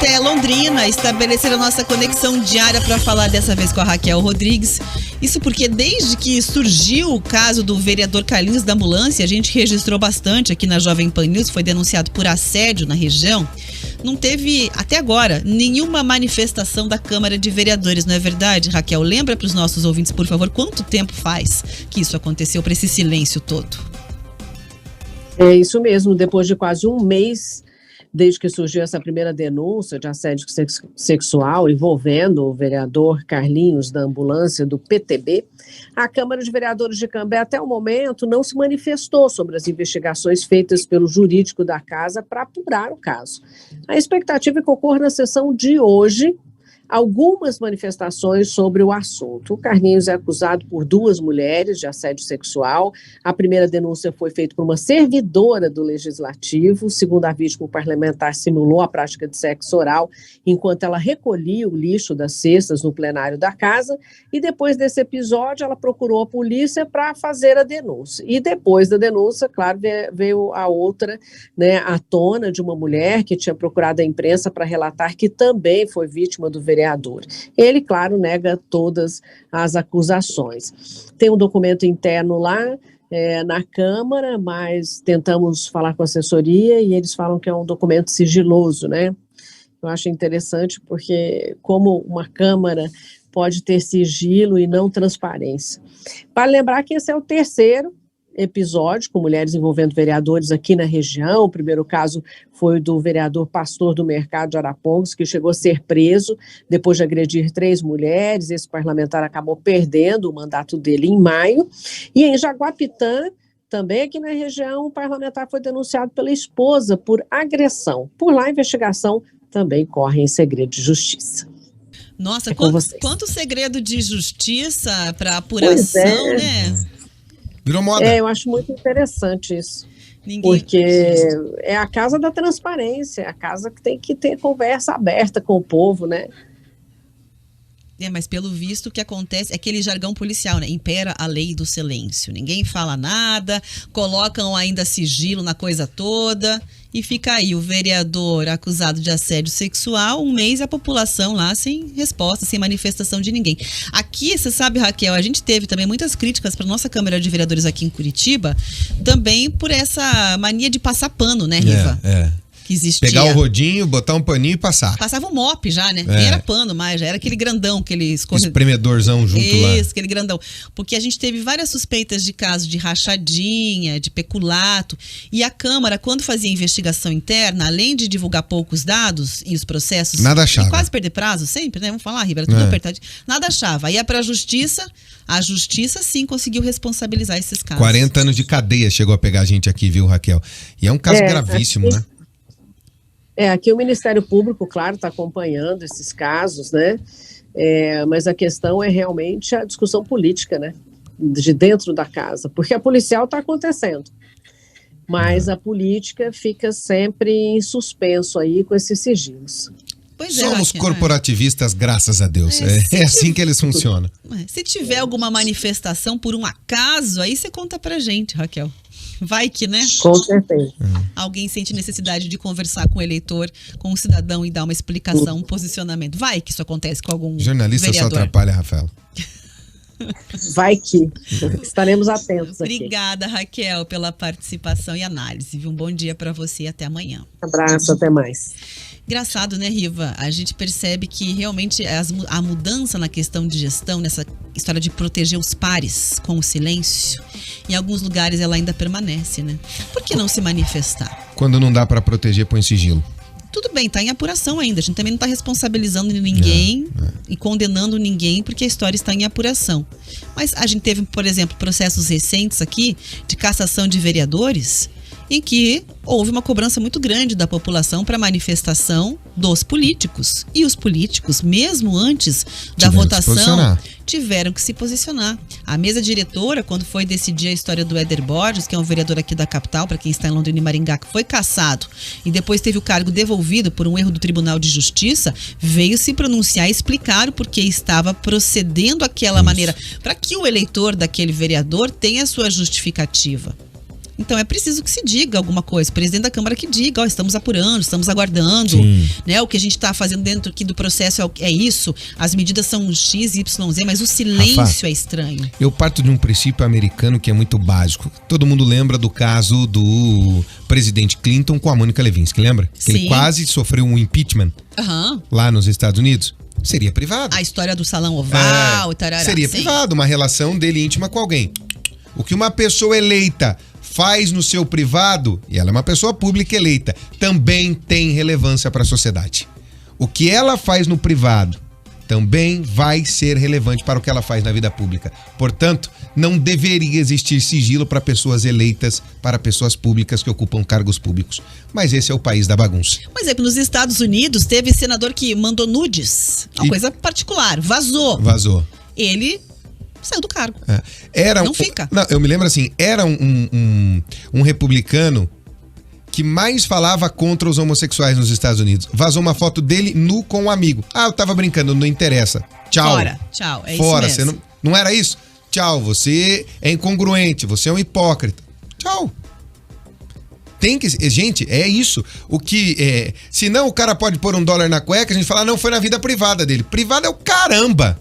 até Londrina, estabelecer a nossa conexão diária para falar dessa vez com a Raquel Rodrigues. Isso porque desde que surgiu o caso do vereador Carlinhos da ambulância, a gente registrou bastante aqui na Jovem Pan News, foi denunciado por assédio na região. Não teve, até agora, nenhuma manifestação da Câmara de Vereadores, não é verdade, Raquel? Lembra para os nossos ouvintes, por favor, quanto tempo faz que isso aconteceu, para esse silêncio todo? É isso mesmo, depois de quase um mês, desde que surgiu essa primeira denúncia de assédio sexual envolvendo o vereador Carlinhos da ambulância do PTB, a Câmara de Vereadores de Cambé até o momento não se manifestou sobre as investigações feitas pelo jurídico da casa para apurar o caso. A expectativa é que ocorra na sessão de hoje algumas manifestações sobre o assunto. O Carlinhos é acusado por 2 mulheres de assédio sexual. A primeira denúncia foi feita por uma servidora do Legislativo. Segundo a vítima, o parlamentar simulou a prática de sexo oral enquanto ela recolhia o lixo das cestas no plenário da casa. E depois desse episódio, ela procurou a polícia para fazer a denúncia. E depois da denúncia, claro, veio a outra, né, à tona de uma mulher que tinha procurado a imprensa para relatar que também foi vítima do vereador. Ele, claro, nega todas as acusações. Tem um documento interno lá na Câmara, mas tentamos falar com a assessoria e eles falam que é um documento sigiloso, né? Eu acho interessante porque como uma Câmara pode ter sigilo e não transparência. Vale lembrar que esse é o terceiro episódio com mulheres envolvendo vereadores aqui na região. O primeiro caso foi do vereador Pastor do Mercado de Arapongas, que chegou a ser preso depois de agredir 3 mulheres. Esse parlamentar acabou perdendo o mandato dele em maio. E em Jaguapitã, também aqui na região, o parlamentar foi denunciado pela esposa por agressão. Por lá, a investigação também corre em segredo de justiça. Nossa, quanto segredo de justiça para apuração, né? Virou moda. Eu acho muito interessante isso. Porque é a casa da transparência, é a casa que tem que ter conversa aberta com o povo, né? Mas pelo visto o que acontece é aquele jargão policial, né? Impera a lei do silêncio. Ninguém fala nada, colocam ainda sigilo na coisa toda e fica aí o vereador acusado de assédio sexual, um mês a população lá sem resposta, sem manifestação de ninguém. Aqui, você sabe, Raquel, a gente teve também muitas críticas para nossa Câmara de Vereadores aqui em Curitiba, também por essa mania de passar pano, né, Riva? Que existia. Pegar o rodinho, botar um paninho e passar. Passava um mop já, né? Nem era pano mais, já era aquele grandão que eles... Espremedorzão junto lá. Isso, aquele grandão. Porque a gente teve várias suspeitas de casos de rachadinha, de peculato. E a Câmara, quando fazia investigação interna, além de divulgar poucos dados e os processos... Nada achava. E quase perder prazo sempre, né? Vamos falar, Ribeiro, tudo apertadinho. Nada achava. Ia pra Justiça, a Justiça sim conseguiu responsabilizar esses casos. 40 anos de cadeia chegou a pegar a gente aqui, viu, Raquel? E é um caso gravíssimo, né? Aqui o Ministério Público, claro, está acompanhando esses casos, né? Mas a questão é realmente a discussão política, né? De dentro da casa, porque a policial está acontecendo, mas a política fica sempre em suspenso aí com esses sigilos. Somos corporativistas, graças a Deus. É assim que eles funcionam. Se tiver alguma manifestação por um acaso, aí você conta pra gente, Raquel. Vai que, né? Com certeza. Alguém sente necessidade de conversar com o eleitor, com o cidadão e dar uma explicação, um posicionamento. Vai que isso acontece com algum jornalista vereador. Só atrapalha, Rafael. Vai que. Estaremos atentos aqui. Obrigada, Raquel, pela participação e análise. Um bom dia para você e até amanhã. Um abraço, até mais. Engraçado, né, Riva? A gente percebe que realmente a mudança na questão de gestão, nessa história de proteger os pares com o silêncio, em alguns lugares ela ainda permanece, né? Por que não se manifestar? Quando não dá para proteger, põe sigilo. Tudo bem, tá em apuração ainda. A gente também não tá responsabilizando ninguém e condenando ninguém porque a história está em apuração. Mas a gente teve, por exemplo, processos recentes aqui de cassação de vereadores em que houve uma cobrança muito grande da população para manifestação dos políticos. E os políticos, mesmo antes da votação, tiveram que se posicionar. A mesa diretora, quando foi decidir a história do Éder Borges, que é um vereador aqui da capital, para quem está em Londrina e Maringá, que foi cassado e depois teve o cargo devolvido por um erro do Tribunal de Justiça, veio se pronunciar e explicar o porquê estava procedendo daquela maneira, para que o eleitor daquele vereador tenha a sua justificativa. Então é preciso que se diga alguma coisa. O presidente da Câmara que diga, ó, estamos apurando, estamos aguardando, né? O que a gente está fazendo dentro aqui do processo é isso. As medidas são X, Y, Z, mas o silêncio, Rafa, é estranho. Eu parto de um princípio americano que é muito básico. Todo mundo lembra do caso do presidente Clinton com a Mônica Lewinsky, lembra? Que ele quase sofreu um impeachment lá nos Estados Unidos. Seria privado. A história do salão oval e tarará. Seria privado, uma relação dele íntima com alguém. O que uma pessoa eleita faz no seu privado, e ela é uma pessoa pública eleita, também tem relevância para a sociedade. O que ela faz no privado também vai ser relevante para o que ela faz na vida pública. Portanto, não deveria existir sigilo para pessoas eleitas, para pessoas públicas que ocupam cargos públicos. Mas esse é o país da bagunça. Por exemplo, nos Estados Unidos, teve senador que mandou nudes. Uma coisa particular. Vazou. Ele saiu do cargo. Não fica. Não, eu me lembro assim, era um republicano que mais falava contra os homossexuais nos Estados Unidos. Vazou uma foto dele nu com um amigo. Eu tava brincando, não interessa. Tchau. Fora, tchau. É Fora, isso mesmo. Você não era isso? Tchau, você é incongruente, você é um hipócrita. Tchau. Tem que... Gente, é isso. O que... senão o cara pode pôr $1 na cueca, a gente fala, não, foi na vida privada dele. Privada é o caramba.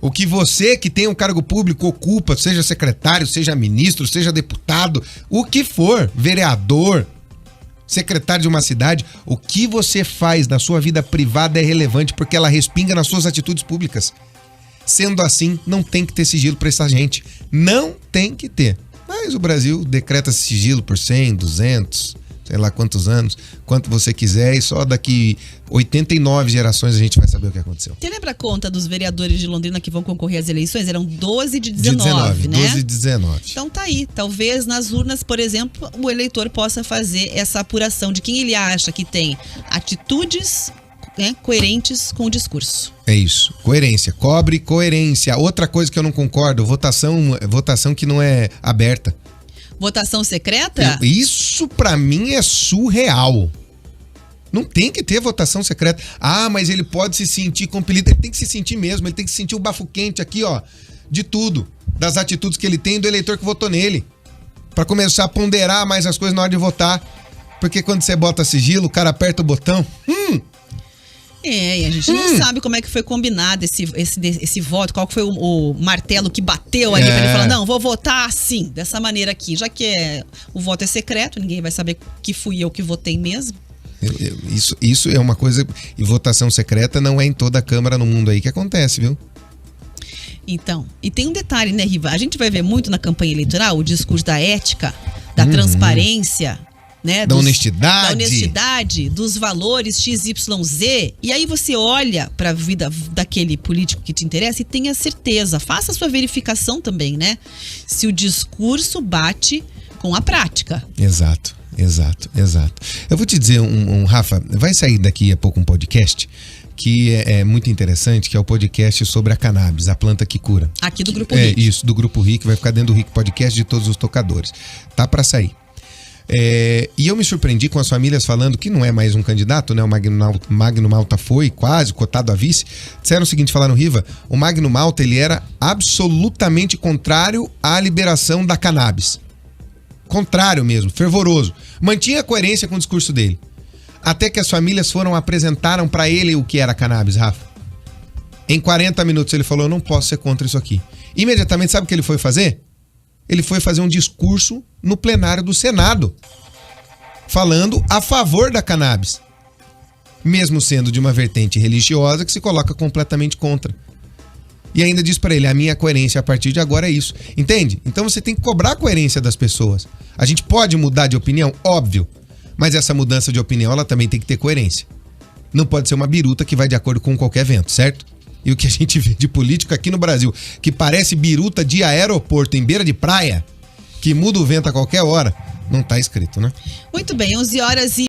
O que você que tem um cargo público ocupa, seja secretário, seja ministro, seja deputado, o que for, vereador, secretário de uma cidade, o que você faz na sua vida privada é relevante porque ela respinga nas suas atitudes públicas. Sendo assim, não tem que ter sigilo para essa gente. Não tem que ter. Mas o Brasil decreta sigilo por 100, 200, sei lá quantos anos, quanto você quiser, e só daqui 89 gerações a gente vai saber o que aconteceu. Você lembra a conta dos vereadores de Londrina que vão concorrer às eleições? Eram 12 de 19, né? 12 de 19. Então tá aí. Talvez nas urnas, por exemplo, o eleitor possa fazer essa apuração de quem ele acha que tem atitudes, né, coerentes com o discurso. É isso. Coerência. Cobre coerência. Outra coisa que eu não concordo, votação que não é aberta. Votação secreta? Isso pra mim é surreal. Não tem que ter votação secreta. Mas ele pode se sentir compelido. Ele tem que se sentir mesmo. Ele tem que sentir o bafo quente aqui, ó, de tudo. Das atitudes que ele tem e do eleitor que votou nele. Pra começar a ponderar mais as coisas na hora de votar. Porque quando você bota sigilo, o cara aperta o botão. E a gente não sabe como é que foi combinado esse voto, qual foi o martelo que bateu ali pra ele falar, não, vou votar assim, dessa maneira aqui. Já que o voto é secreto, ninguém vai saber que fui eu que votei mesmo. Isso é uma coisa, e votação secreta não é em toda a Câmara no mundo aí que acontece, viu? Então, e tem um detalhe, né, Riva? A gente vai ver muito na campanha eleitoral o discurso da ética, da transparência, né, da honestidade, dos valores XYZ, e aí você olha para a vida daquele político que te interessa e tenha certeza, faça a sua verificação também, né? Se o discurso bate com a prática. Exato. Eu vou te dizer, Rafa, vai sair daqui a pouco um podcast que é muito interessante, que é o podcast sobre a cannabis, a planta que cura. Aqui do Grupo RIC. Isso, do Grupo RIC, vai ficar dentro do RIC Podcast de todos os tocadores. Tá para sair. E eu me surpreendi com as famílias falando que não é mais um candidato, né? O Magno Malta foi quase cotado a vice. Disseram o seguinte, falaram, Riva, o Magno Malta, ele era absolutamente contrário à liberação da cannabis. Contrário mesmo, fervoroso. Mantinha a coerência com o discurso dele. Até que as famílias apresentaram para ele o que era cannabis, Rafa. Em 40 minutos ele falou, eu não posso ser contra isso aqui. Imediatamente, sabe o que ele foi fazer? Ele foi fazer um discurso no plenário do Senado, falando a favor da cannabis, mesmo sendo de uma vertente religiosa que se coloca completamente contra. E ainda diz para ele, a minha coerência a partir de agora é isso. Entende? Então você tem que cobrar a coerência das pessoas. A gente pode mudar de opinião? Óbvio. Mas essa mudança de opinião, ela também tem que ter coerência. Não pode ser uma biruta que vai de acordo com qualquer vento, certo? E o que a gente vê de político aqui no Brasil, que parece biruta de aeroporto em beira de praia, que muda o vento a qualquer hora, não tá escrito, né? Muito bem, 11h